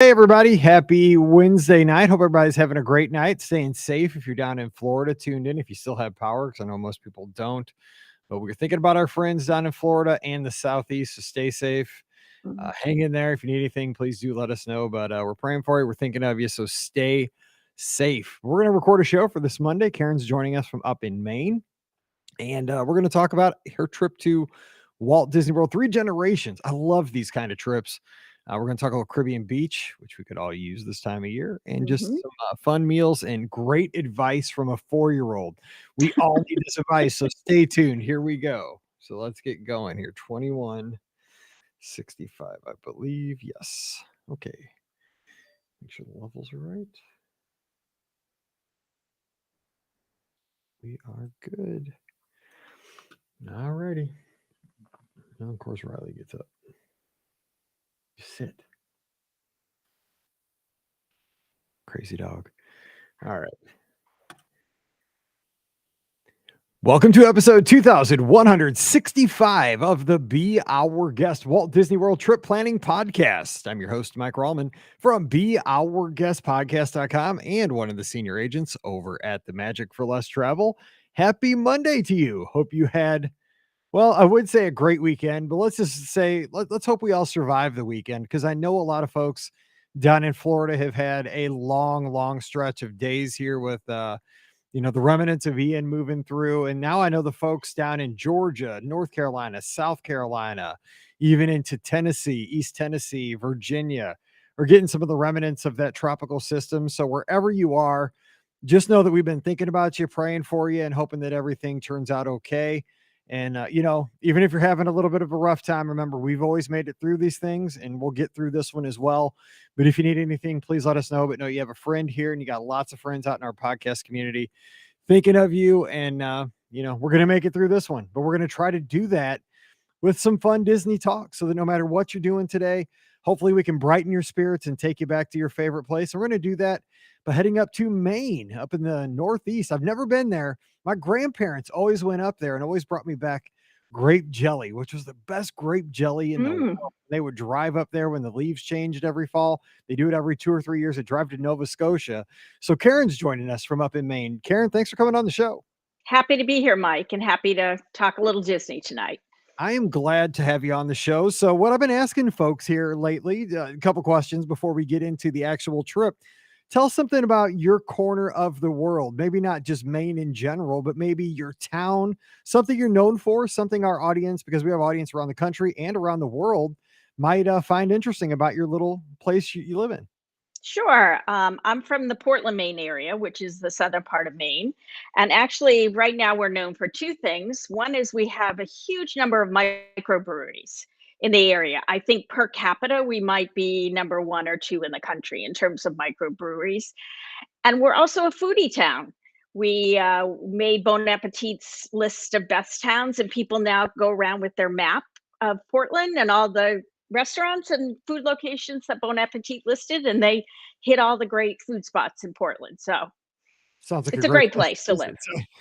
Hey, everybody. Happy Wednesday night. Hope everybody's having a great night, staying safe. If you're down in Florida, tuned in, if you still have power, because I know most people don't. But we're thinking about our friends down in Florida and the Southeast, so stay safe. Mhm. Hang in there. If you need anything, please do let us know. But we're praying for you. We're thinking of you, so stay safe. We're going to record a show for this Monday. Karen's joining us from up in Maine, and we're going to talk about her trip to Walt Disney World. 3 generations. I love these kind of trips. We're going to talk about Caribbean Beach, which we could all use this time of year, and just Mhm. some fun meals and great advice from a 4-year-old. We all need this advice, so stay tuned. Here we go. So let's get going here. 2165, I believe. Yes. Okay. Make sure the levels are right. We are good. All righty. Now, of course, Riley gets up. Sit. Crazy dog. All right. Welcome to episode 2165 of the Be Our Guest Walt Disney World Trip Planning Podcast. I'm your host, Mike Rallman from BeOurGuestPodcast.com and one of the senior agents over at the Magic for Less Travel. Happy Monday to you. Hope you had, well, I would say a great weekend, but let's just say, let's hope we all survive the weekend, because I know a lot of folks down in Florida have had a long stretch of days here with, the remnants of Ian moving through. And now I know the folks down in Georgia, North Carolina, South Carolina, even into Tennessee, East Tennessee, Virginia, are getting some of the remnants of that tropical system. So wherever you are, just know that we've been thinking about you, praying for you, and hoping that everything turns out okay. And, even if you're having a little bit of a rough time, remember, we've always made it through these things, and we'll get through this one as well. But if you need anything, please let us know. But know you have a friend here, and you got lots of friends out in our podcast community thinking of you. And, we're going to make it through this one, but we're going to try to do that with some fun Disney talk, so that no matter what you're doing today, hopefully we can brighten your spirits and take you back to your favorite place. And we're going to do that by heading up to Maine, up in the Northeast. I've never been there. My grandparents always went up there and always brought me back grape jelly, which was the best grape jelly in the world. Mm. They would drive up there when the leaves changed every fall. They do it every 2 or 3 years. They drive to Nova Scotia. So Karen's joining us from up in Maine. Karen, thanks for coming on the show. Happy to be here, Mike, and happy to talk a little Disney tonight. I am glad to have you on the show. So, what I've been asking folks here lately, a couple questions before we get into the actual trip. Tell us something about your corner of the world. Maybe not just Maine in general, but maybe your town, something you're known for, something our audience, because we have audience around the country and around the world, might find interesting about your little place you live in. Sure. I'm from the Portland, Maine area, which is the southern part of Maine. And actually, right now, we're known for two things. One is we have a huge number of microbreweries in the area. I think per capita, we might be number one or two in the country in terms of microbreweries. And we're also a foodie town. We made Bon Appetit's list of best towns, and people now go around with their map of Portland and all the restaurants and food locations that Bon Appetit listed, and they hit all the great food spots in Portland. So Sounds like a it's a great great place place to to live.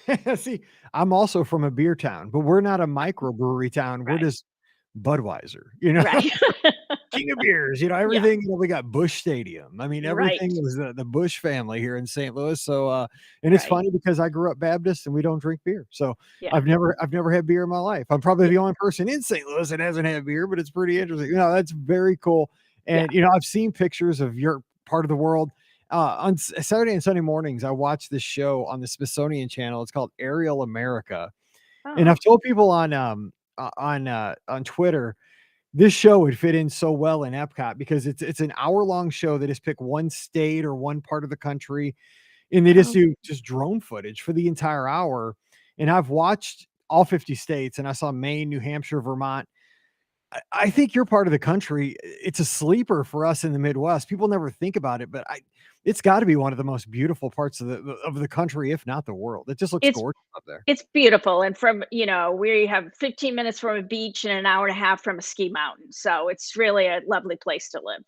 visit. So, see, I'm also from a beer town, but we're not a microbrewery town. We're Right. just Budweiser, Right. king of beers, Yeah. everything. We got Busch Stadium. I mean, everything Right. was the Busch family here in St. Louis. So, and it's Right. funny because I grew up Baptist and we don't drink beer. So Yeah. I've never had beer in my life. I'm probably Yeah. the only person in St. Louis that hasn't had beer, but it's pretty interesting. That's very cool. Yeah. And, I've seen pictures of your part of the world. On Saturday and Sunday mornings, I watch this show on the Smithsonian Channel. It's called Aerial America, and Oh. I've told people on Twitter, this show would fit in so well in Epcot, because it's an hour-long show. They just pick one state or one part of the country, and they just Oh. do just drone footage for the entire hour. And I've watched all 50 states, and I saw Maine, New Hampshire, Vermont. I think your part of the country, it's a sleeper for us in the Midwest. People never think about it, but it's got to be one of the most beautiful parts of the country, if not the world. It just looks It's gorgeous up there. It's beautiful, and we have 15 minutes from a beach and an hour and a half from a ski mountain, so it's really a lovely place to live.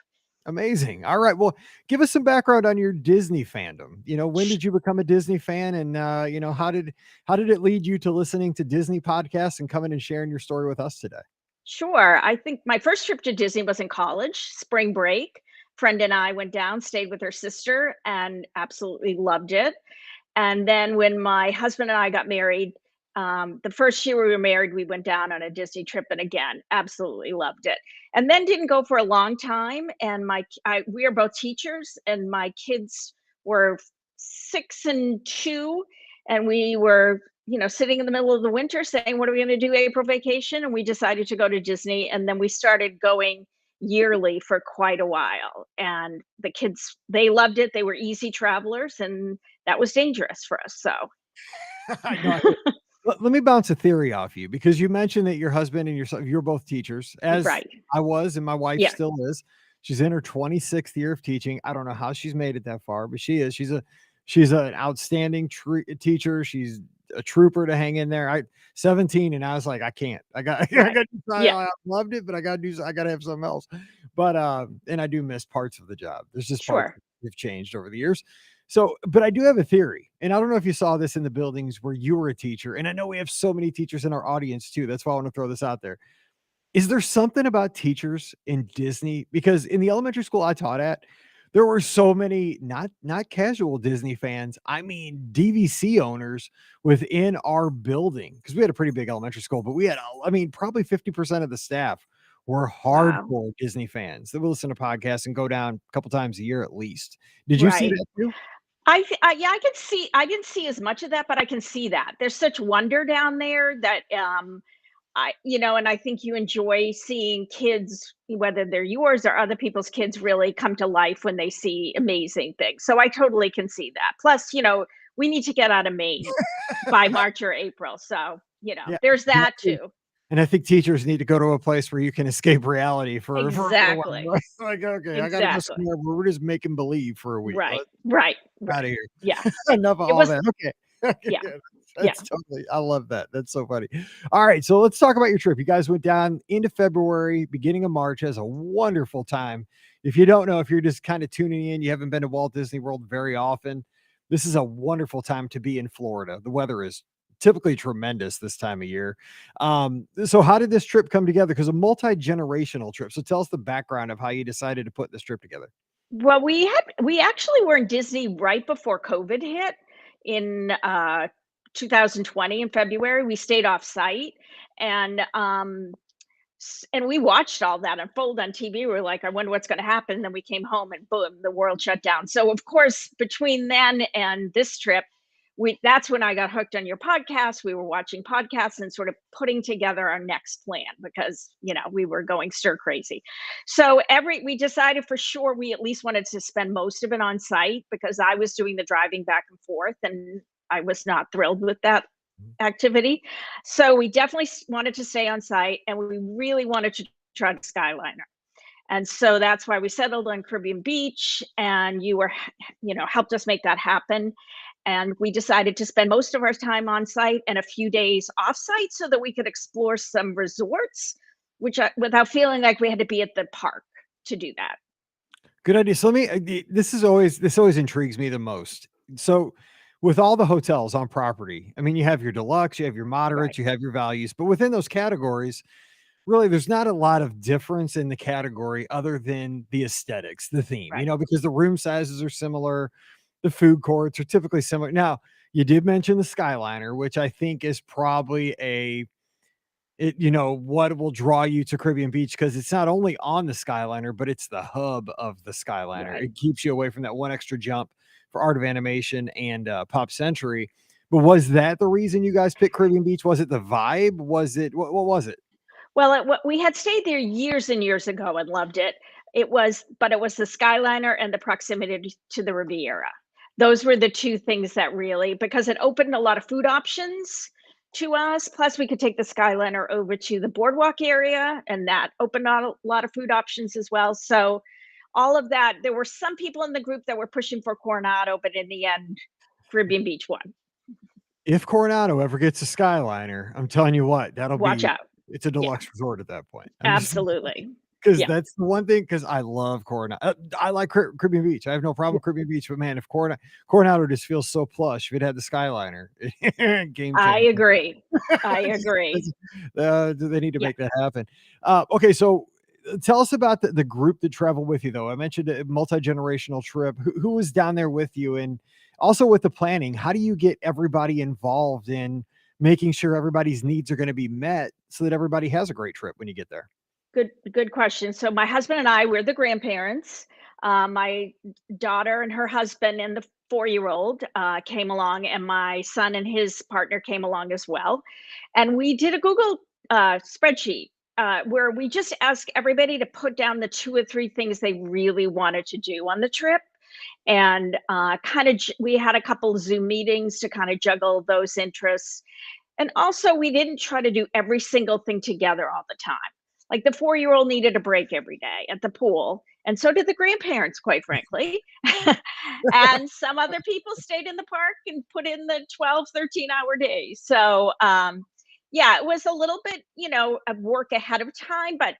Amazing. All right. Well, give us some background on your Disney fandom. When did you become a Disney fan, and how did it lead you to listening to Disney podcasts and coming and sharing your story with us today? Sure. I think my first trip to Disney was in college, spring break. friend and I went down, stayed with her sister, and absolutely loved it. And then when my husband and I got married, the first year we were married, we went down on a Disney trip, and again, absolutely loved it. And then didn't go for a long time. And we are both teachers, and my kids were 6 and 2, and we were, sitting in the middle of the winter saying, "What are we going to do April vacation?" And we decided to go to Disney, and then we started going yearly for quite a while. And the kids, they loved it. They were easy travelers, and that was dangerous for us. So, I know. Let me bounce a theory off you because you mentioned that your husband and yourself, you're both teachers, as right. I was, and my wife Yeah. still is. She's in her 26th year of teaching. I don't know how she's made it that far, but she is. She's an outstanding teacher. She's a trooper to hang in there. 17, and I was like, I can't. I got. I Right. got. Yeah. I loved it, but I got to do. I got to have something else. But and I do miss parts of the job. There's just parts Sure. that have changed over the years. So, but I do have a theory, and I don't know if you saw this in the buildings where you were a teacher, and I know we have so many teachers in our audience too. That's why I want to throw this out there. Is there something about teachers in Disney? Because in the elementary school I taught at, there were so many not casual Disney fans. I mean, DVC owners within our building because we had a pretty big elementary school, but we had, I mean, probably 50% of the staff were Wow. hardcore Disney fans that will listen to podcasts and go down a couple times a year at least. Did you see Right. that too? Yeah, I can see. I didn't see as much of that, but I can see that there's such wonder down there that and I think you enjoy seeing kids, whether they're yours or other people's kids, really come to life when they see amazing things. So I totally can see that. Plus, we need to get out of Maine by March or April. So, Yeah. there's that too. And I think teachers need to go to a place where you can escape reality for a little Exactly. while. Like, okay, I gotta go Exactly. somewhere where we're just making believe for a week. Right. Let's Right. get out Right. of here. Yeah. Enough of It all was. that. Okay. Okay, Yeah. yeah, Yeah. that's totally I love that. That's so funny. All right, so let's talk about your trip. You guys went down into February, beginning of March, has a wonderful time. If you don't know, if you're just kind of tuning in, you haven't been to Walt Disney World very often, this is a wonderful time to be in Florida. The weather is typically tremendous this time of year. So how did this trip come together? Because a multi-generational trip. So tell us the background of how you decided to put this trip together. Well, we actually were in Disney right before COVID hit in 2020 in February. We stayed off site, and and we watched all that unfold on TV. We were like, I wonder what's going to happen. And then we came home, and boom, the world shut down. So of course, between then and this trip, that's when I got hooked on your podcast. We were watching podcasts and sort of putting together our next plan because we were going stir crazy. So we decided for sure we at least wanted to spend most of it on site because I was doing the driving back and forth, and I was not thrilled with that activity. So we definitely wanted to stay on site, and we really wanted to try the Skyliner. And so that's why we settled on Caribbean Beach, and you were, helped us make that happen. And we decided to spend most of our time on site and a few days off site so that we could explore some resorts, without feeling like we had to be at the park to do that. Good idea. So let me. This always intrigues me the most. So, with all the hotels on property, I mean, you have your deluxe, you have your Right. moderates, you have your values, but within those categories, really, there's not a lot of difference in the category other than the aesthetics, the theme. Right. Because the room sizes are similar, the food courts are typically similar. Now, you did mention the Skyliner, which I think is probably what will draw you to Caribbean Beach because it's not only on the Skyliner, but it's the hub of the Skyliner. Right. It keeps you away from that one extra jump for Art of Animation and Pop Century. But was that the reason you guys picked Caribbean Beach? Was it the vibe? Was it what was it? Well, we had stayed there years and years ago and loved it. But it was the Skyliner and the proximity to the Riviera. Those were the two things that really, because it opened a lot of food options to us. Plus, we could take the Skyliner over to the boardwalk area, and that opened a lot of food options as well. So, all of that, there were some people in the group that were pushing for Coronado, but in the end, Caribbean Beach won. If Coronado ever gets a Skyliner, I'm telling you what, Watch out. it's a Yeah, deluxe resort at that point. I'm just absolutely. because Yeah. that's the one thing. Because I love Coronado. I like Caribbean Beach. I have no problem with Caribbean Beach, but man, if Coronado just feels so plush if it had the Skyliner, game I changer. agree. I agree. They need to Yeah. make that happen. Okay, so Tell us about the group that traveled with you, though. I mentioned a multi-generational trip. Who was down there with you? And also with the planning, how do you get everybody involved in making sure everybody's needs are going to be met so that everybody has a great trip when you get there? Good question. So my husband and I, we're the grandparents. My daughter and her husband and the 4-year-old came along, and my son and his partner came along as well. And we did a Google spreadsheet where we just asked everybody to put down the 2 or 3 things they really wanted to do on the trip. And we had a couple of Zoom meetings to kind of juggle those interests. And also, we didn't try to do every single thing together all the time. Like the 4-year-old needed a break every day at the pool, and so did the grandparents, quite frankly. And some other people stayed in the park and put in the 12, 13-hour days. So, yeah, it was a little bit, of work ahead of time, but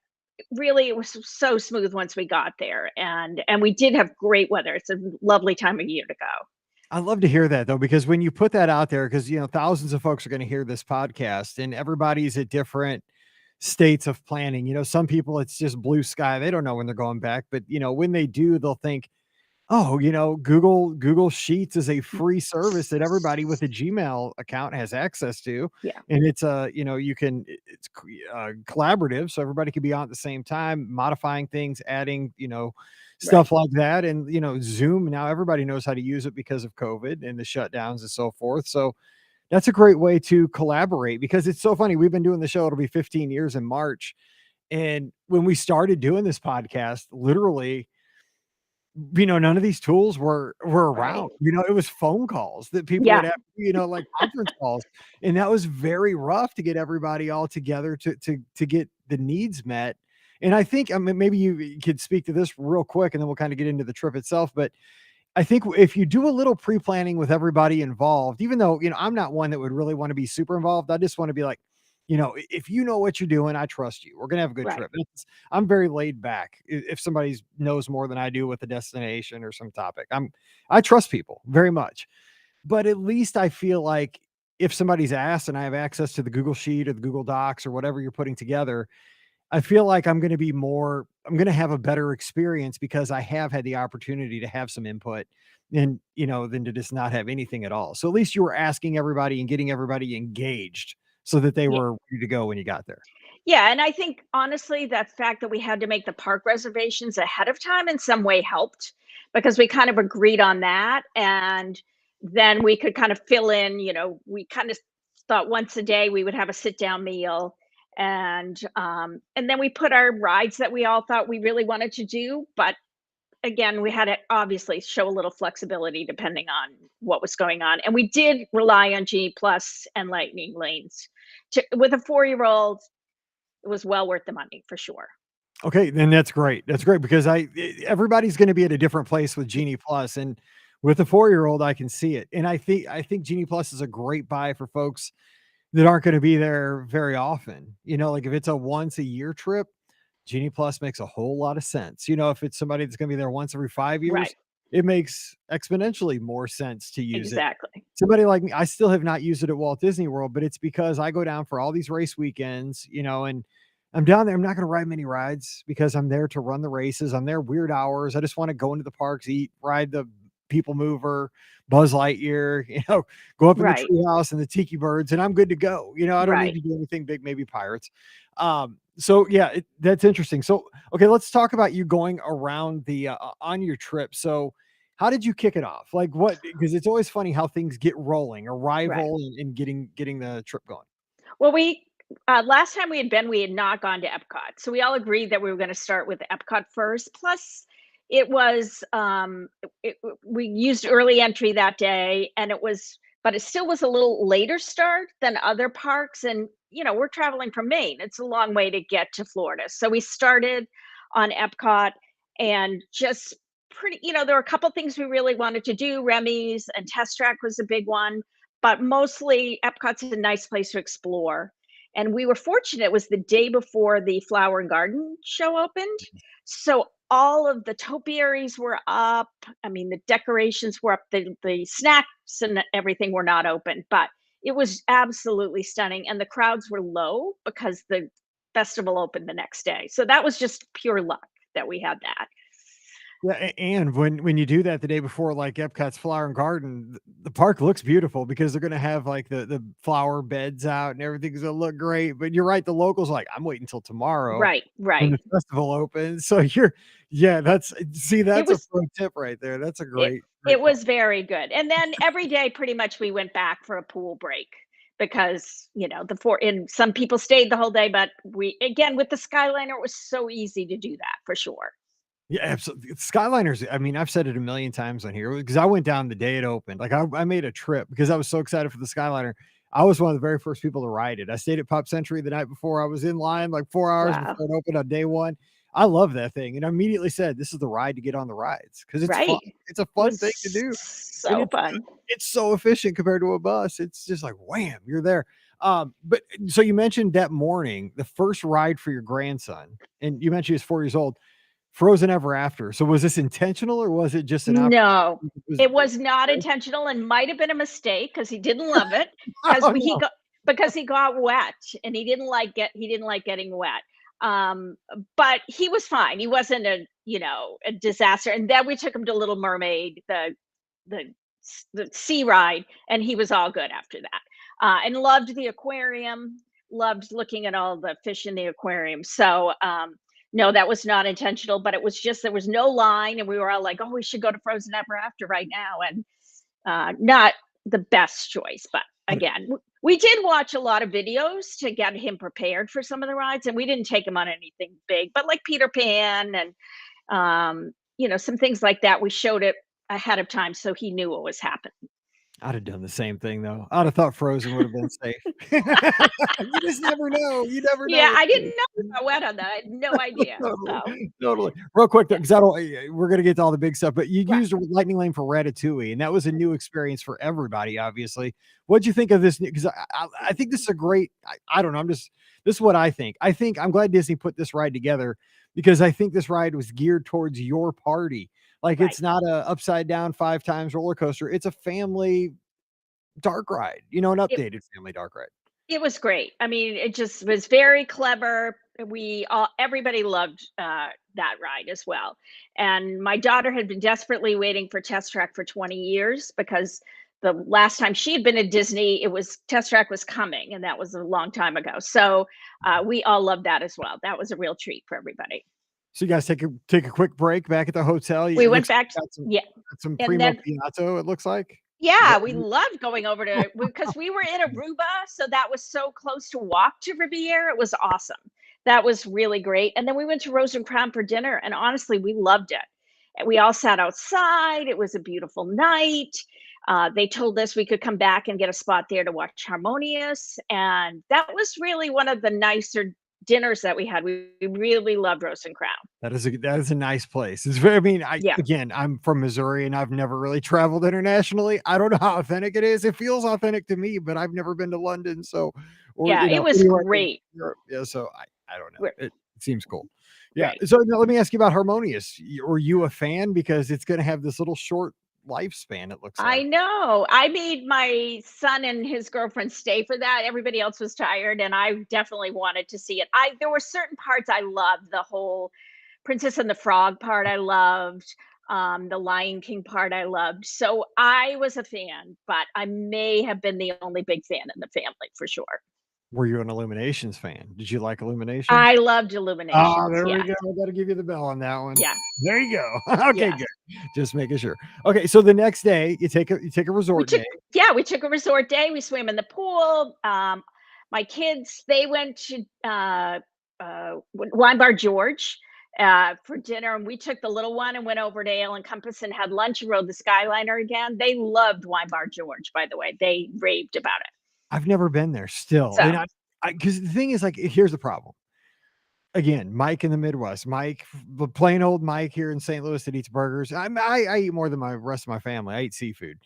really it was so smooth once we got there. And we did have great weather. It's a lovely time of year to go. I love to hear that though, because when you put that out there, because thousands of folks are going to hear this podcast, and everybody's at different states of planning. Some people it's just blue sky; they don't know when they're going back, but when they do, they'll think, oh, Google Sheets is a free service that everybody with a Gmail account has access to, Yeah, and it's you can it's collaborative, so everybody can be on at the same time, modifying things, adding right. stuff like that, and Zoom. Now everybody knows how to use it because of COVID and the shutdowns and so forth. So that's a great way to collaborate because it's so funny. We've been doing the show; it'll be 15 years in March, and when we started doing this podcast, literally none of these tools were Right. around. It was phone calls that people would Yeah. have, like conference calls, and that was very rough to get everybody all together to get the needs met. And I think, I mean, maybe you could speak to this real quick, and then we'll kind of get into the trip itself. But I think if you do a little pre-planning with everybody involved, even though, I'm not one that would really want to be super involved. I just want to be like, if you know what you're doing, I trust you. We're gonna have a good Right. trip. I'm very laid back. If somebody knows more than I do with a destination or some topic, I trust people very much. But at least I feel like if somebody's asked and I have access to the Google Sheet or the Google Docs or whatever you're putting together, I feel like I'm gonna have a better experience because I have had the opportunity to have some input and, than to just not have anything at all. So at least you were asking everybody and getting everybody engaged so that they Yeah. were ready to go when you got there. Yeah, and I think honestly, that fact that we had to make the park reservations ahead of time in some way helped because we kind of agreed on that. And then we could kind of fill in, we kind of thought once a day we would have a sit down meal. And then we put our rides that we all thought we really wanted to do. But again, we had to obviously show a little flexibility depending on what was going on. And we did rely on G Plus and Lightning Lanes. With a 4-year-old, it was well worth the money for sure. Okay, then that's great. That's great because everybody's gonna be at a different place with Genie Plus, and with a 4-year-old, I can see it. And I think Genie Plus is a great buy for folks that aren't gonna be there very often. Like if it's a once a year trip, Genie Plus makes a whole lot of sense. If it's somebody that's gonna be there once every 5 years, Right. it makes exponentially more sense to use it. Exactly. Somebody like me, I still have not used it at Walt Disney World, but it's because I go down for all these race weekends, and I'm down there. I'm not gonna ride many rides because I'm there to run the races. I'm there weird hours. I just wanna go into the parks, eat, ride the People Mover, Buzz Lightyear, go up in the Right. treehouse and the tiki birds, and I'm good to go. I don't need Right. to do anything big, maybe pirates. So yeah, that's interesting. So, okay, let's talk about you going around on your trip. So, how did you kick it off? Like what? Because it's always funny how things get rolling, Right. arrival and getting the trip going. Well, last time we had not gone to Epcot, so we all agreed that we were going to start with Epcot first. Plus, it was we used early entry that day, and but it still was a little later start than other parks. And we're traveling from Maine; it's a long way to get to Florida. So we started on Epcot and just there were a couple things we really wanted to do. Remy's and Test Track was a big one, but mostly Epcot's a nice place to explore. And we were fortunate, it was the day before the Flower and Garden show opened. So all of the topiaries were up. I mean, the decorations were up, the snacks and everything were not open, but it was absolutely stunning. And the crowds were low because festival opened the next day. So that was just pure luck that we had that. Yeah, and when you do that the day before, like Epcot's Flower and Garden, the park looks beautiful because they're gonna have like the flower beds out and everything's gonna look great. But you're right, the locals are like, I'm waiting until tomorrow Right, when right. the festival opens. So yeah, It that's a was pro tip right there. That's a it great it call. was very good. And then every day pretty much we went back for a pool break because, the four and some people stayed the whole day, but we again with the Skyliner it was so easy to do that for sure. Yeah, absolutely. Skyliners, I mean, I've said it a million times on here because I went down the day it opened. Like I made a trip because I was so excited for the Skyliner. I was one of the very first people to ride it. I stayed at Pop Century the night before. I was in line like 4 hours Wow. before it opened on day one. I love that thing. And I immediately said, this is the ride to get on the rides because it's fun. Right. It It's a fun thing to was do. And so fun. it's so efficient compared to a bus. It's just like wham, you're there. But so you mentioned that morning, the first ride for your grandson, and you mentioned he was 4 years old. Frozen Ever After. So was this intentional or was it just an No, opportunity? Was it was not intentional and might have been a mistake because he didn't love it because oh, no. he got wet and he didn't like getting wet. Um, but he was fine. He wasn't a disaster. And then we took him to Little Mermaid, the the sea ride, and he was all good after that. And loved the aquarium, loved looking at all the fish in the aquarium. So no, that was not intentional, but it was just there was no line, and we were all like, "Oh, we should go to Frozen Ever After right now," and not the best choice. But again, we did watch a lot of videos to get him prepared for some of the rides, and we didn't take him on anything big, but like Peter Pan and some things like that. We showed it ahead of time so he knew what was happening. I'd have done the same thing though. I'd have thought Frozen would have been safe. You just never know. You never know Yeah, with I didn't kids. know about wet on that. I had no idea. So Totally, totally. Real quick though, yeah, because I don't we're gonna get to all the big stuff, but you right. used a lightning lane for Ratatouille, and that was a new experience for everybody, obviously. What'd you think of this? Because I think this is a great I don't know, this is what I think. I think I'm glad Disney put this ride together because I think this ride was geared towards your party. Like, Right. it's not a upside down 5 times roller coaster, it's a family dark ride, an It updated family dark ride. it was great. I mean, it just was very clever. We all everybody loved that ride as well. And my daughter had been desperately waiting for Test Track for 20 years because the last time she had been at Disney, it was Test Track was coming, and that was a long time ago. So we all loved that as well. That was a real treat for everybody. So you guys take a quick break back at the hotel. We It went looks like back, you yeah, got some and primo then piatto, it looks like. Is yeah, that we loved going over to because we were in Aruba, so that was so close to walk to Riviera. It was awesome. That was really great. And then we went to Rose and Crown for dinner, and honestly, we loved it. And we all sat outside. It was a beautiful night. They told us we could come back and get a spot there to watch Harmonious, and that was really one of the nicer dinners that we had. We really loved Rose and Crown. that is a nice place. It's very I mean, Yeah, I'm from Missouri and I've never really traveled internationally. I don't know how authentic it is. It feels authentic to me, but I've never been to London, so or, yeah, it was anywhere in great. Europe. Yeah, so I don't know. We're- It seems cool. Yeah. Right. So now let me ask you about Harmonious. Were you a fan because it's gonna have this little short lifespan, it looks I like. know. I made my son and his girlfriend stay for that. Everybody else was tired, and I definitely wanted to see it. I There were certain parts I loved. The whole Princess and the Frog part I loved. The Lion King part I loved. So I was a fan, but I may have been the only big fan in the family for sure. Were you an Illuminations fan? Did you like I Illuminations? loved Ah, Illuminations. there we Yeah. go. I gotta give you the bell on that one. Yeah. There you go. Okay, Yes. good. Just making sure. Okay, so the next day, you take a We resort took day. Yeah, we took a resort day, we swam in the pool, my kids, they went to, Wine Bar George, for dinner, and we took the little one and went over to Ale and Compass and had lunch and rode the Skyliner again. They loved Wine Bar George, by the way, they raved about it. I've never been there still, and So I because the thing is, like, here's the problem. Again, Mike in the Midwest, Mike, the plain old Mike here in St. Louis that eats burgers. I eat more than my rest of my family. I eat seafood.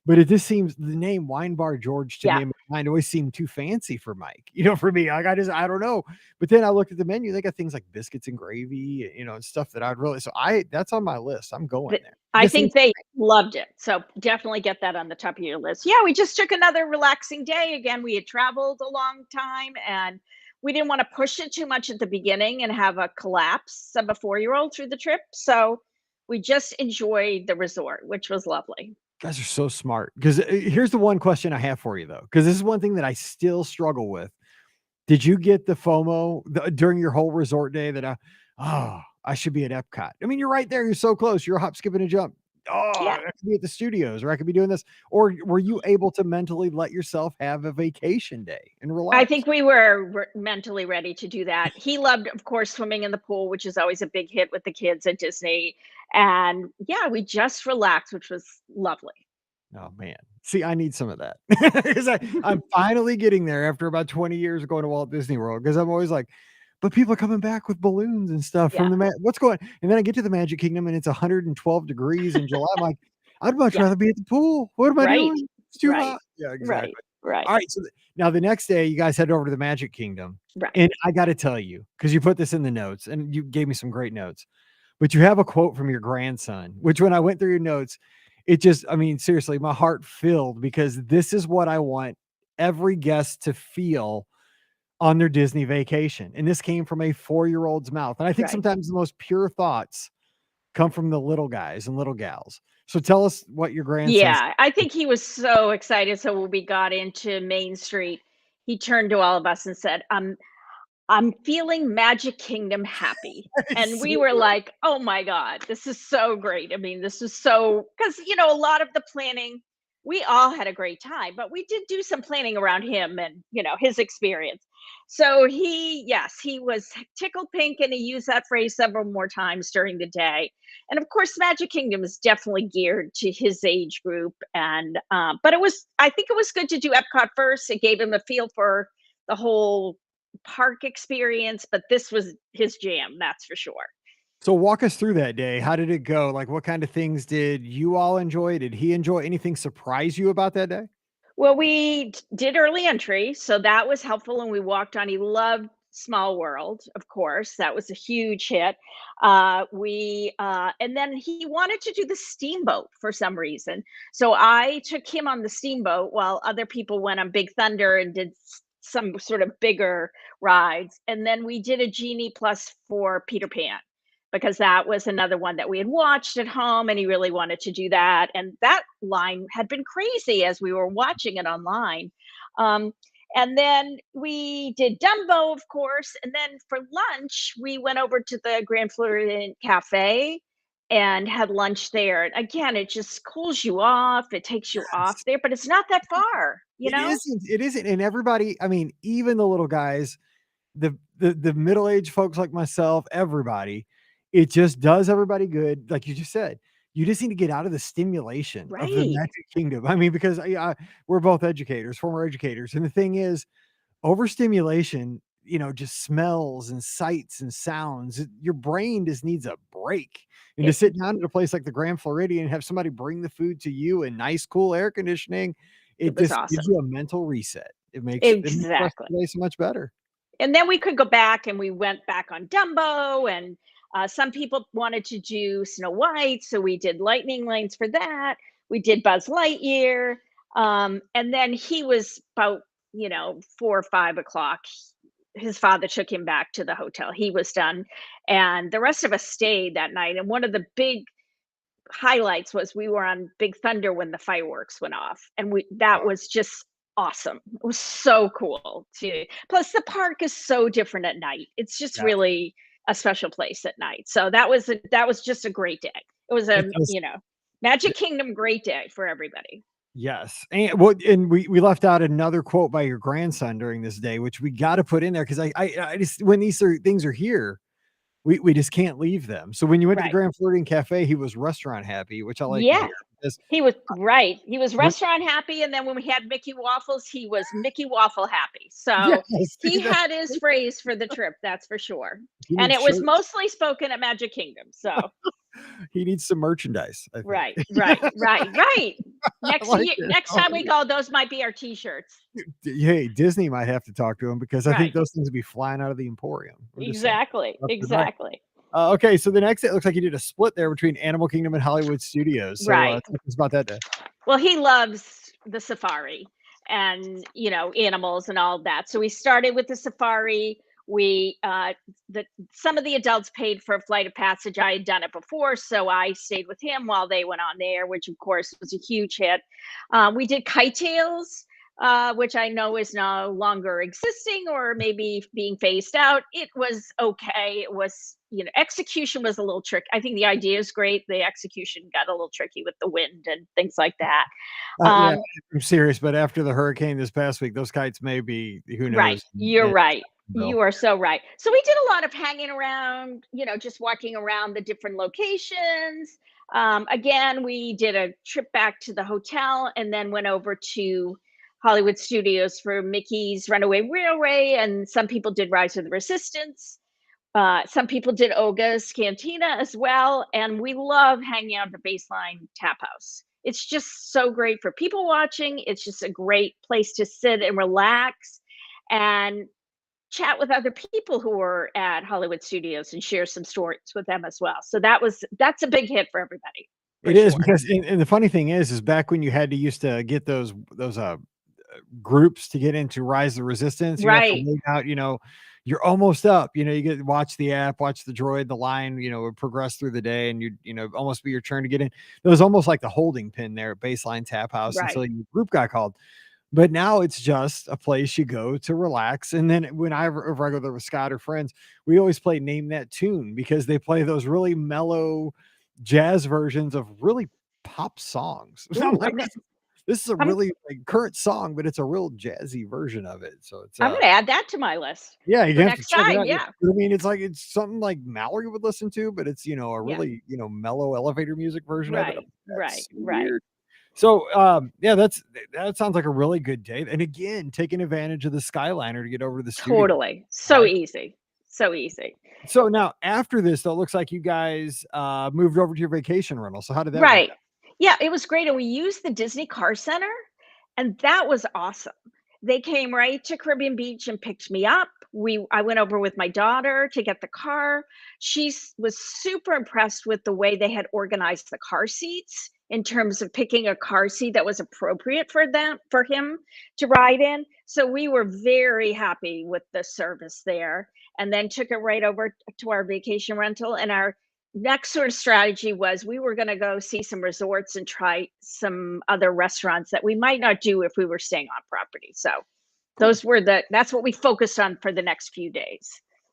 But it just seems the name Wine Bar George to yeah, me in my mind always seemed too fancy for Mike, for me. Like I don't know. But then I looked at the menu, they got things like biscuits and gravy, and stuff that I'd really so I that's on my list. I'm going th there. I Just seems think they loved it, so definitely get that on the top of your list. Yeah, we just took another relaxing day. Again, we had traveled a long time, and we didn't want to push it too much at the beginning and have a collapse of a 4-year-old through the trip. So we just enjoyed the resort, which was lovely. Guys are so smart. Because here's the one question I have for you, though, because this is one thing that I still struggle with. Did you get the FOMO during your whole resort day that I should be at Epcot? I mean, you're right there. You're so close. You're a hop, skip, and a jump. Oh, Yeah. I could be at the studios, or I could be doing this. Or were you able to mentally let yourself have a vacation day and I relax? think we were mentally ready to do that. He loved, of course, swimming in the pool, which is always a big hit with the kids at Disney. And yeah, we just relaxed, which was lovely. Oh man. See, I need some of that. Because I'm finally getting there after about 20 years of going to Walt Disney World. Because I'm always like, but people are coming back with balloons and stuff Yeah. from what's going, and then I get to the Magic Kingdom and it's 112 degrees in July. I'm like, I'd much Yeah. rather be at the pool. What am I Right. doing? It's too Right. hot. Yeah, Right. exactly. Right. All right. So now the next day, you guys head over to the Magic Kingdom. Right. And I got to tell you, because you put this in the notes and you gave me some great notes, but you have a quote from your grandson, which when I went through your notes, it just, I mean, seriously, my heart filled because this is what I want every guest to feel on their Disney vacation. And this came from a 4-year-old's mouth. And I think Right. sometimes the most pure thoughts come from the little guys and little gals. So tell us what your grandson said. Yeah, I think he was so excited. So when we got into Main Street, he turned to all of us and said, I'm feeling Magic Kingdom happy. It's And so we were good. like, "Oh my god, this is so great." I mean, this is so because a lot of the planning, we all had a great time, but we did do some planning around him and, his experience. So yes, he was tickled pink and he used that phrase several more times during the day. And of course, Magic Kingdom is definitely geared to his age group. And, but I think it was good to do Epcot first. It gave him a feel for the whole park experience, but this was his jam, that's for sure. So walk us through that day. How did it go? Like, what kind of things did you all enjoy? Did he enjoy anything surprise you about that day? Well, we did early entry, so that was helpful, and we walked on. He loved Small World, of course. That was a huge hit. And then he wanted to do the steamboat for some reason. So I took him on the steamboat while other people went on Big Thunder and did some sort of bigger rides. And then we did a Genie Plus for Peter Pan because that was another one that we had watched at home and he really wanted to do that. And that line had been crazy as we were watching it online. Um, and then we did Dumbo, of course. And then for lunch, we went over to the Grand Floridian Cafe and had lunch there. And again, it just cools you off, it takes you off Yes. there, but it's not that far, you It know? isn't. It isn't. And everybody, I mean, even the little guys, the middle-aged folks like myself, everybody, it just does everybody good. Like you just said, you just need to get out of the stimulation of the Right. Magic Kingdom. I mean, because we're both educators, former educators, and the thing is, overstimulation, just smells and sights and sounds. Your brain just needs a break. And to It, sit down at a place like the Grand Floridian and have somebody bring the food to you in nice, cool air conditioning, it it was just gives awesome. you a mental reset. It makes the rest of Exactly. the day so much better. And then we could go back and we went back on Dumbo and some people wanted to do Snow White, so we did lightning lanes for that. We did Buzz Lightyear. And then he was about, 4 or 5 o'clock. His father took him back to the hotel. He was done. And the rest of us stayed that night. And one of the big highlights was we were on Big Thunder when the fireworks went off, and that was just awesome. It was so cool too. Plus, the park is so different at night. It's just Yeah. really a special place at night. So that was just a great day. It was It a does. Magic Kingdom great day for everybody. Yes, and we left out another quote by your grandson during this day, which we gotta put in there because I just when things are here, we just can't leave them. So when you went to the Right. Grand Floridian Cafe, he was restaurant happy, which I like to hear Yeah. because He was right. He was when restaurant happy, and then when we had Mickey waffles, he was Mickey waffle happy. So yes, see he that had his phrase for the trip, that's for sure. he And needs it was shirts. mostly spoken at Magic Kingdom. So He needs some merchandise, I think. right, right, right, right. I like it. Next I like time we it. go, those might be our T-shirts. Hey, Disney might have to talk to him because I think Right. those things would be flying out of the Emporium. I'm just saying. Exactly. Up to the Exactly. Okay, so the next day, it looks like you did a split there between Animal Kingdom and Hollywood Studios. So, Right. talk to us about that day. Well, he loves the safari. and animals and all of that. So we started with the safari. We the Some of the adults paid for a flight of passage. I had done it before, so I stayed with him while they went on there, which of course was a huge hit. We did kite tails, which I know is no longer existing or maybe being phased out. It was okay. It was, execution was a little tricky. I think the idea is great. The execution got a little tricky with the wind and things like that. Yeah, Um, I'm serious, but after the hurricane this past week, those kites may be who right. knows You're in right. Jacksonville. You are so right. So we did a lot of hanging around, just walking around the different locations. Again, we did a trip back to the hotel and then went over to Hollywood Studios for Mickey's Runaway Railway. And some people did Rise of the Resistance. Some people did Oga's Cantina as well, and we love hanging out at the Baseline Tap House. It's just so great for people watching. It's just a great place to sit and relax and chat with other people who are at Hollywood Studios and share some stories with them as well. So that's a big hit for everybody, for It is sure. because and the funny thing is back when you had to used to get those groups to get into Rise of the Resistance, you'd have to Right, wait out, you're almost up, you get watch the app, watch the droid, the line, would progress through the day and almost be your turn to get in. It was almost like the holding pin there at Baseline Tap House until right. your group got called. But now it's just a place you go to relax. And then if I go there with Scott or friends, we always play Name That Tune because they play those really mellow jazz versions of really pop songs. So I'm Ooh, like, this is a I'm really like current song, but it's a real jazzy version of it. So it's I'm gonna add that to my list yeah, you for have to next check it time. out. Yeah, I mean, it's like it's something like Mallory would listen to, but it's a yeah. really mellow elevator music version of it. I'm Right, like, right, that's so right. weird. So, yeah, that sounds like a really good date. And again, taking advantage of the Skyliner to get over to the studio. Totally. I So like easy. So easy. so now after this, though, it looks like you guys moved over to your vacation rental. So how did that work Right. out? Yeah, it was great, and we used the Disney Car Center, and that was awesome. They came right to Caribbean Beach and picked me up. I went over with my daughter to get the car. Was super impressed with the way they had organized the car seats in terms of picking a car seat that was appropriate for him to ride in. So we were very happy with the service there, and then took it right over to our vacation rental. And our next sort of strategy was we were going to go see some resorts and try some other restaurants that we might not do if we were staying on property. So Cool. that's what we focused on for the next few days.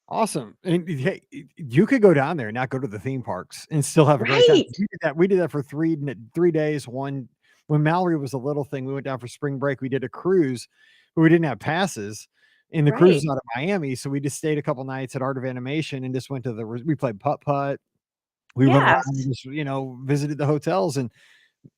Awesome. And hey, you could go down there and not go to the theme parks and still have a great time. Right. We did that for 3 days. One when Mallory was a little thing, we went down for spring break. We did a cruise, but we didn't have passes. And the cruise Right. was out of Miami, so we just stayed a couple nights at Art of Animation and just went to we played putt putt. We went around and Yes. just, visited the hotels, and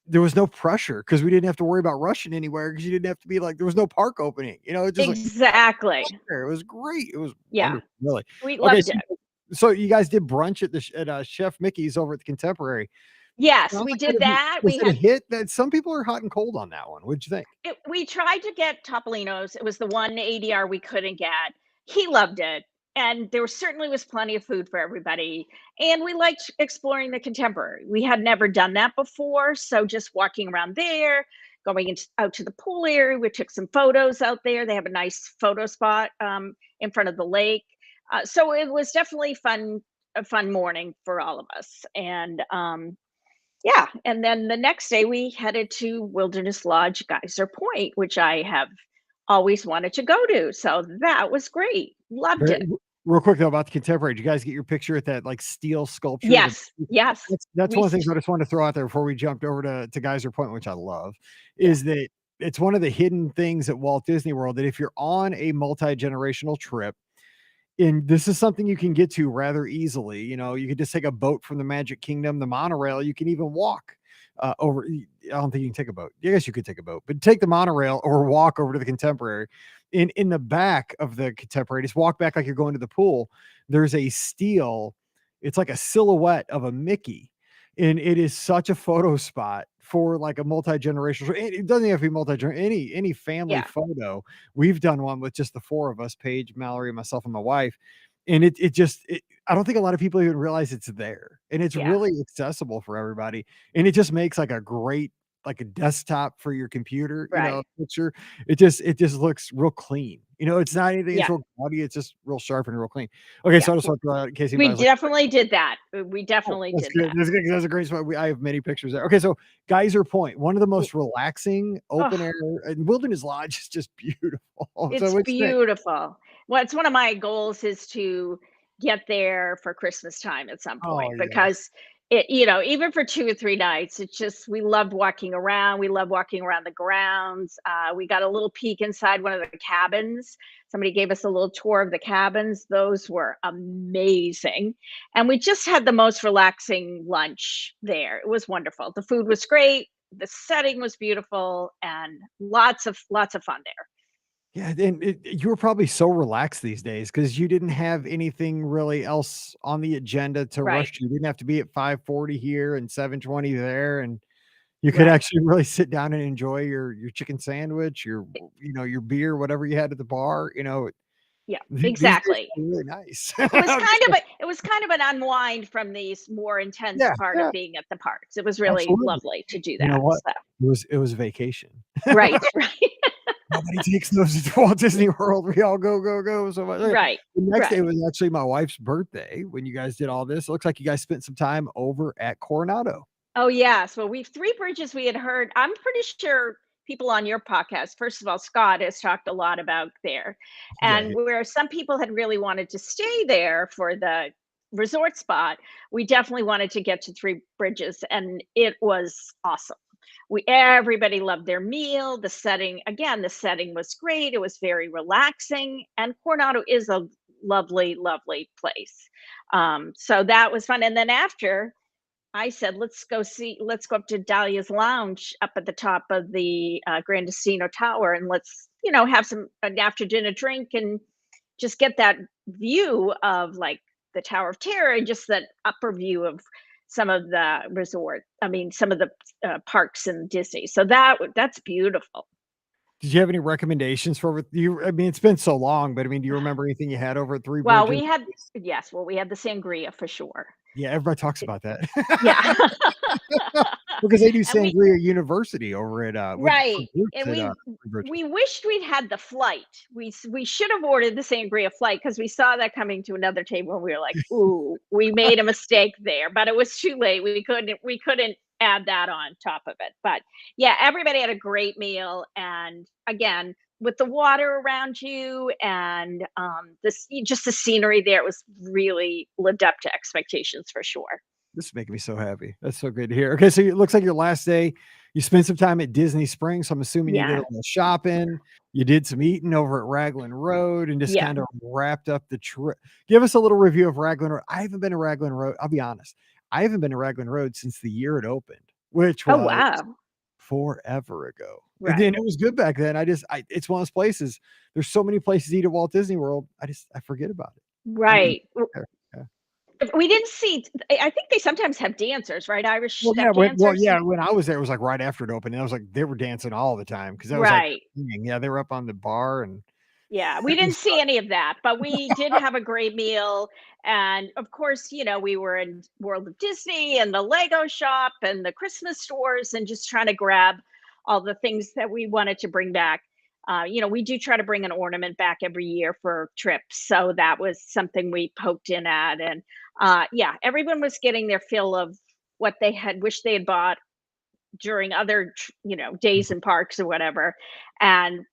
there was no pressure because we didn't have to worry about rushing anywhere because you didn't have to be like there was no park opening. It just like Exactly. it was great. It was Yeah. wonderful, really. We Okay, loved it. so you guys did brunch at Chef Mickey's over at the Contemporary. Yes, Sounds we like that did that. was it a hit? That some people are hot and cold on that one. What'd you think? We tried to get Topolino's. It was the one ADR we couldn't get. He loved it, and there certainly was plenty of food for everybody, and we liked exploring the Contemporary. We had never done that before, so just walking around there, out to the pool area, we took some photos out there. They have a nice photo spot, in front of the lake. So it was definitely a fun morning for all of us, and, yeah, and then the next day we headed to Wilderness Lodge Geyser Point, which I have always wanted to go to. So that was great. Loved Very it. real quick though about the Contemporary. Did you guys get your picture at that like steel sculpture? Yes, yes. That's We one of the s- things I just wanted to throw out there before we jumped over to Geyser Point, which I love, is that it's one of the hidden things at Walt Disney World that if you're on a multi-generational trip, and this is something you can get to rather easily. You could just take a boat from the Magic Kingdom, the monorail. You can even walk over. I don't think you can take a boat. I guess you could take a boat, but take the monorail or walk over to the Contemporary. In the back of the Contemporary, just walk back like you're going to the pool. There's a steel. It's like a silhouette of a Mickey, and it is such a photo spot for like a multi-generational. It doesn't have to be multi-generational. Any family yeah, photo. We've done one with just the four of us, Paige, Mallory, myself, and my wife. And I don't think a lot of people even realize it's there. And it's yeah. really accessible for everybody. And it just makes like a great like a desktop for your computer, Right. picture. It just looks real clean. It's not anything that's Yeah. real gaudy, it's just real sharp and real clean. Okay, Yeah. so I just want to throw that out in case We anybody's like, definitely did that. We "Oh, definitely that's did good. that. That's good 'cause that's a great spot." I have many pictures there. Okay, so Geyser Point, one of the W most relaxing open Oh, air and Wilderness Lodge is just beautiful. So it's what you think? beautiful. Well, it's one of my goals is to get there for Christmas time at some Oh, point yes. because even for 2 or 3 nights, it's just we loved walking around. We love walking around the grounds. We got a little peek inside one of the cabins. Somebody gave us a little tour of the cabins. Those were amazing. And we just had the most relaxing lunch there. It was wonderful. The food was great. The setting was beautiful and lots of fun there. Yeah, and you were probably so relaxed these days because you didn't have anything really else on the agenda to Right. rush. You didn't have to be at 5:40 here and 7:20 there, and you could Right. actually really sit down and enjoy your chicken sandwich, your beer, whatever you had at the bar. Yeah, These days exactly. are really nice. It was I'm kind just of like, a it was kind of an unwind from the more intense yeah, part of yeah, being at the parks. It was really absolutely. lovely to do You know that, what? so It was vacation. right, right, Nobody takes those to Walt Disney World. We all go, go, go so much. right, The next day right. was actually my wife's birthday when you guys did all this. It looks like you guys spent some time over at Coronado. Oh, yes, well, we've 3 bridges we had heard I'm pretty sure people on your podcast first of all, Scott has talked a lot about there, Yeah, and where some people had really wanted to stay there for the resort spot, we definitely wanted to get to 3 bridges, and it was awesome. We everybody loved their meal, the setting was great, it was very relaxing, and Coronado is a lovely, lovely place. So that was fun, and then after, I said, let's go up to Dahlia's Lounge up at the top of the, Grandestino Tower, and let's, have an after dinner drink and just get that view of, like, the Tower of Terror and just that upper view of some of the, parks in Disney. So that's beautiful. did you have any recommendations for with you? I mean, it's been so long, but I mean, do you remember anything you had over at Three Well, Bridges? we had the sangria for sure. Yeah, everybody talks about that. Yeah. Because they do And we Sangria University over at, with for Right, groups and at, Three Bridges. we wished we'd had the flight. We should have ordered the sangria flight because we saw that coming to another table, and we were like, "Ooh, we made a mistake there," but it was too late. We couldn't add that on top of it, but, yeah, everybody had a great meal, and, again, with the water around you and, just the scenery there, it was really lived up to expectations for sure. This is making me so happy. That's so good to hear. Okay, so it looks like your last day, you spent some time at Disney Springs, so I'm assuming you did a Yeah, little shopping, you did some eating over at Raglan Road, and just yeah. kind of wrapped up the trip. Give us a little review of Raglan Road. I haven't been to Raglan Road. I'll be honest. I haven't been to Raglan Road since the year it opened, which Oh, was wow. forever ago. And Right, then it was good back then. It's one of those places. There's so many places to eat at Walt Disney World. I forget about it. I didn't right. care. Yeah. We didn't see I think they sometimes have dancers, right? Irish Well, step yeah, dancers? when I was there, it was, like, right after it opened, and I was like they were dancing all the time because that was, like, Right. their thing. Yeah, they were up on the bar, and Yeah, we it didn't was see any of that, but we did have a great meal, and, of course, we were in World of Disney and the Lego shop and the Christmas stores and just trying to grab all the things that we wanted to bring back. We do try to bring an ornament back every year for trips, so that was something we poked in at, and, yeah, everyone was getting their fill of what they had wished they had bought during other days in parks or whatever. And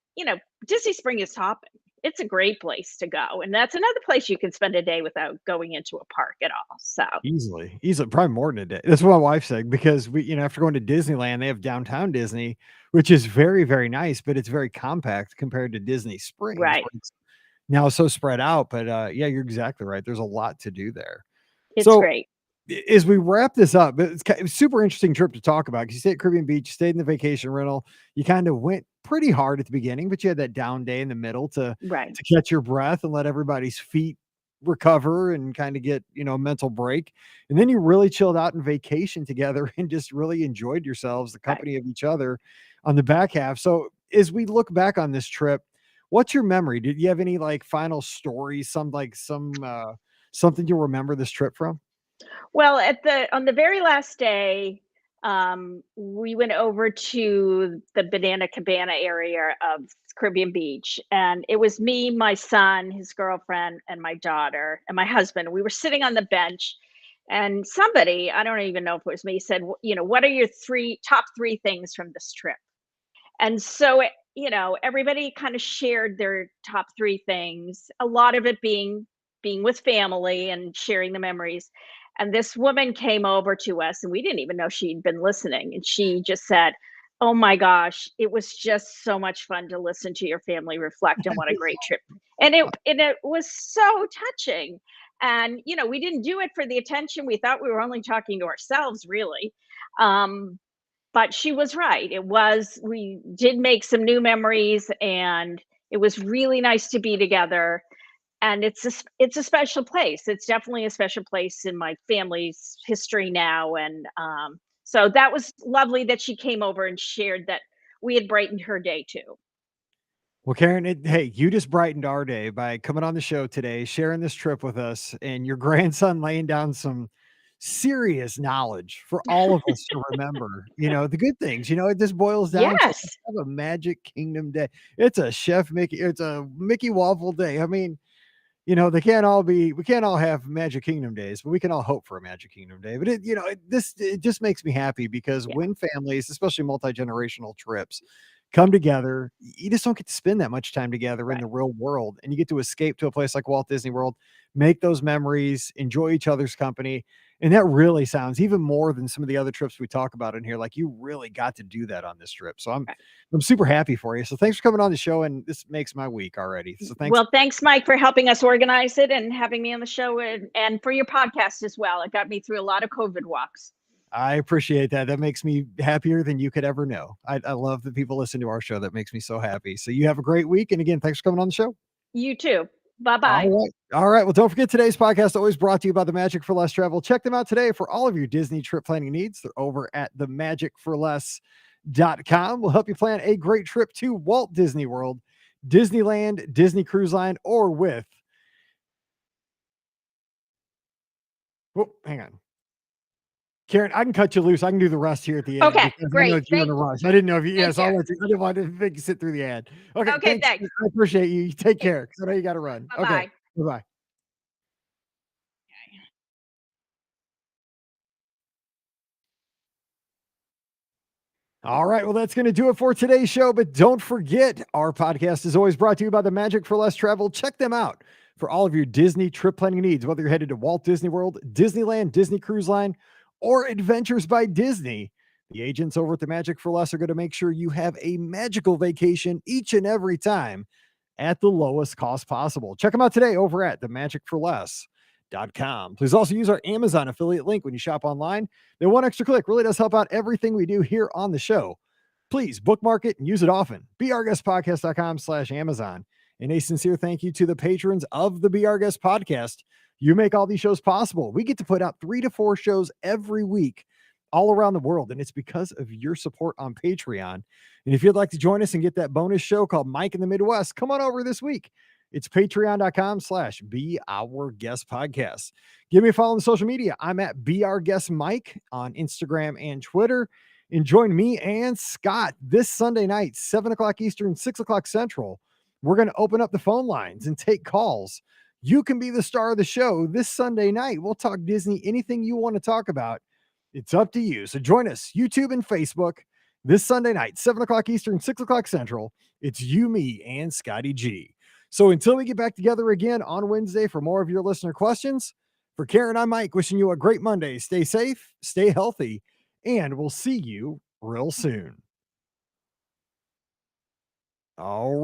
Disney Spring is topping. It's a great place to go, and that's another place you can spend a day without going into a park at all. So easily, probably more than a day. That's what my wife said because after going to Disneyland, they have Downtown Disney, which is very, very nice, but it's very compact compared to Disney Springs, right, where it's now so spread out, but, yeah, you're exactly right. There's a lot to do there. it's So great. as we wrap this up, it's super interesting trip to talk about because you stayed at Caribbean Beach, you stayed in the vacation rental. You kind of went pretty hard at the beginning, but you had that down day in the middle Right, to catch your breath and let everybody's feet recover and kind of get a mental break. And then you really chilled out and vacation together and just really enjoyed yourselves, the right. company of each other on the back half. So as we look back on this trip, what's your memory? Did you have any like final stories, something you'll remember this trip from? Well, on the very last day, We went over to the Banana Cabana area of Caribbean Beach, and it was me, my son, his girlfriend, and my daughter, and my husband. We were sitting on the bench, and somebody, I don't even know if it was me, said, what are your top three things from this trip? And so, everybody kind of shared their top three things, a lot of it being with family and sharing the memories. And this woman came over to us, and we didn't even know she'd been listening. And she just said, "Oh my gosh, it was just so much fun to listen to your family reflect, and what a great trip." And it was so touching. And we didn't do it for the attention. We thought we were only talking to ourselves, really. Um, but she was right. We did make some new memories, and it was really nice to be together. And it's a special place. It's definitely a special place in my family's history now. And so that was lovely that she came over and shared that we had brightened her day too. Well, Karen, hey, you just brightened our day by coming on the show today, sharing this trip with us, and your grandson laying down some serious knowledge for all of us to remember. The good things. It just boils down to, Yes. let's have a Magic Kingdom day. It's a Chef Mickey, it's a Mickey Waffle day. I mean, they can't all be, we can't all have Magic Kingdom days, but we can all hope for a Magic Kingdom day. But it just makes me happy because Yeah. when families, especially multi-generational trips, come together, you just don't get to spend that much time together in Right. the real world. And you get to escape to a place like Walt Disney World, make those memories, enjoy each other's company. And that really sounds even more than some of the other trips we talk about in here. Like you really got to do that on this trip. So Right. I'm super happy for you. So thanks for coming on the show. And this makes my week already. So thanks. Well, thanks, Mike, for helping us organize it and having me on the show, and for your podcast as well. It got me through a lot of COVID walks. I appreciate that. That makes me happier than you could ever know. I love that people listen to our show. That makes me so happy. So you have a great week. And again, thanks for coming on the show. You too. Bye bye. All right. All right. Well, don't forget today's podcast always brought to you by the Magic for Less Travel. Check them out today for all of your Disney trip planning needs. They're over at themagicforless.com. We'll help you plan a great trip to Walt Disney World, Disneyland, Disney Cruise Line, or with. Oh, hang on. Karen, I can cut you loose. I can do the rest here at the end Okay, because I know great. that you're in a rush. I didn't know if you, Thank yes, I'll you. let you. I didn't want to make you sit through the ad. Okay, Okay, thanks. thanks. I appreciate you. You take care because I know you got to run. Bye Okay, bye. bye bye. All right. Well, that's going to do it for today's show. But don't forget, our podcast is always brought to you by the Magic for Less Travel. Check them out for all of your Disney trip planning needs, whether you're headed to Walt Disney World, Disneyland, Disney Cruise Line, or Adventures by Disney. The agents over at the Magic for Less are going to make sure you have a magical vacation each and every time at the lowest cost possible. Check them out today over at themagicforless.com. Please also use our Amazon affiliate link when you shop online. The one extra click really does help out everything we do here on the show. Please bookmark it and use it often. BeOurGuestPodcast.com/Amazon. And a sincere thank you to the patrons of the Be Our Guest Podcast. You make all these shows possible. We get to put out 3 to 4 shows every week all around the world. And it's because of your support on Patreon. And if you'd like to join us and get that bonus show called Mike in the Midwest, come on over this week. It's patreon.com/Be Our Guest Podcast. Give me a follow on social media. I'm at Be Our Guest Mike on Instagram and Twitter. And join me and Scott this Sunday night, 7 o'clock Eastern, 6 o'clock Central. We're going to open up the phone lines and take calls. You can be the star of the show this Sunday night. We'll talk Disney, anything you want to talk about. It's up to you. So join us, YouTube and Facebook, this Sunday night, 7 o'clock Eastern, 6 o'clock Central. It's you, me, and Scotty G. So until we get back together again on Wednesday for more of your listener questions, for Karen, I'm Mike, wishing you a great Monday. Stay safe, stay healthy, and we'll see you real soon. All right.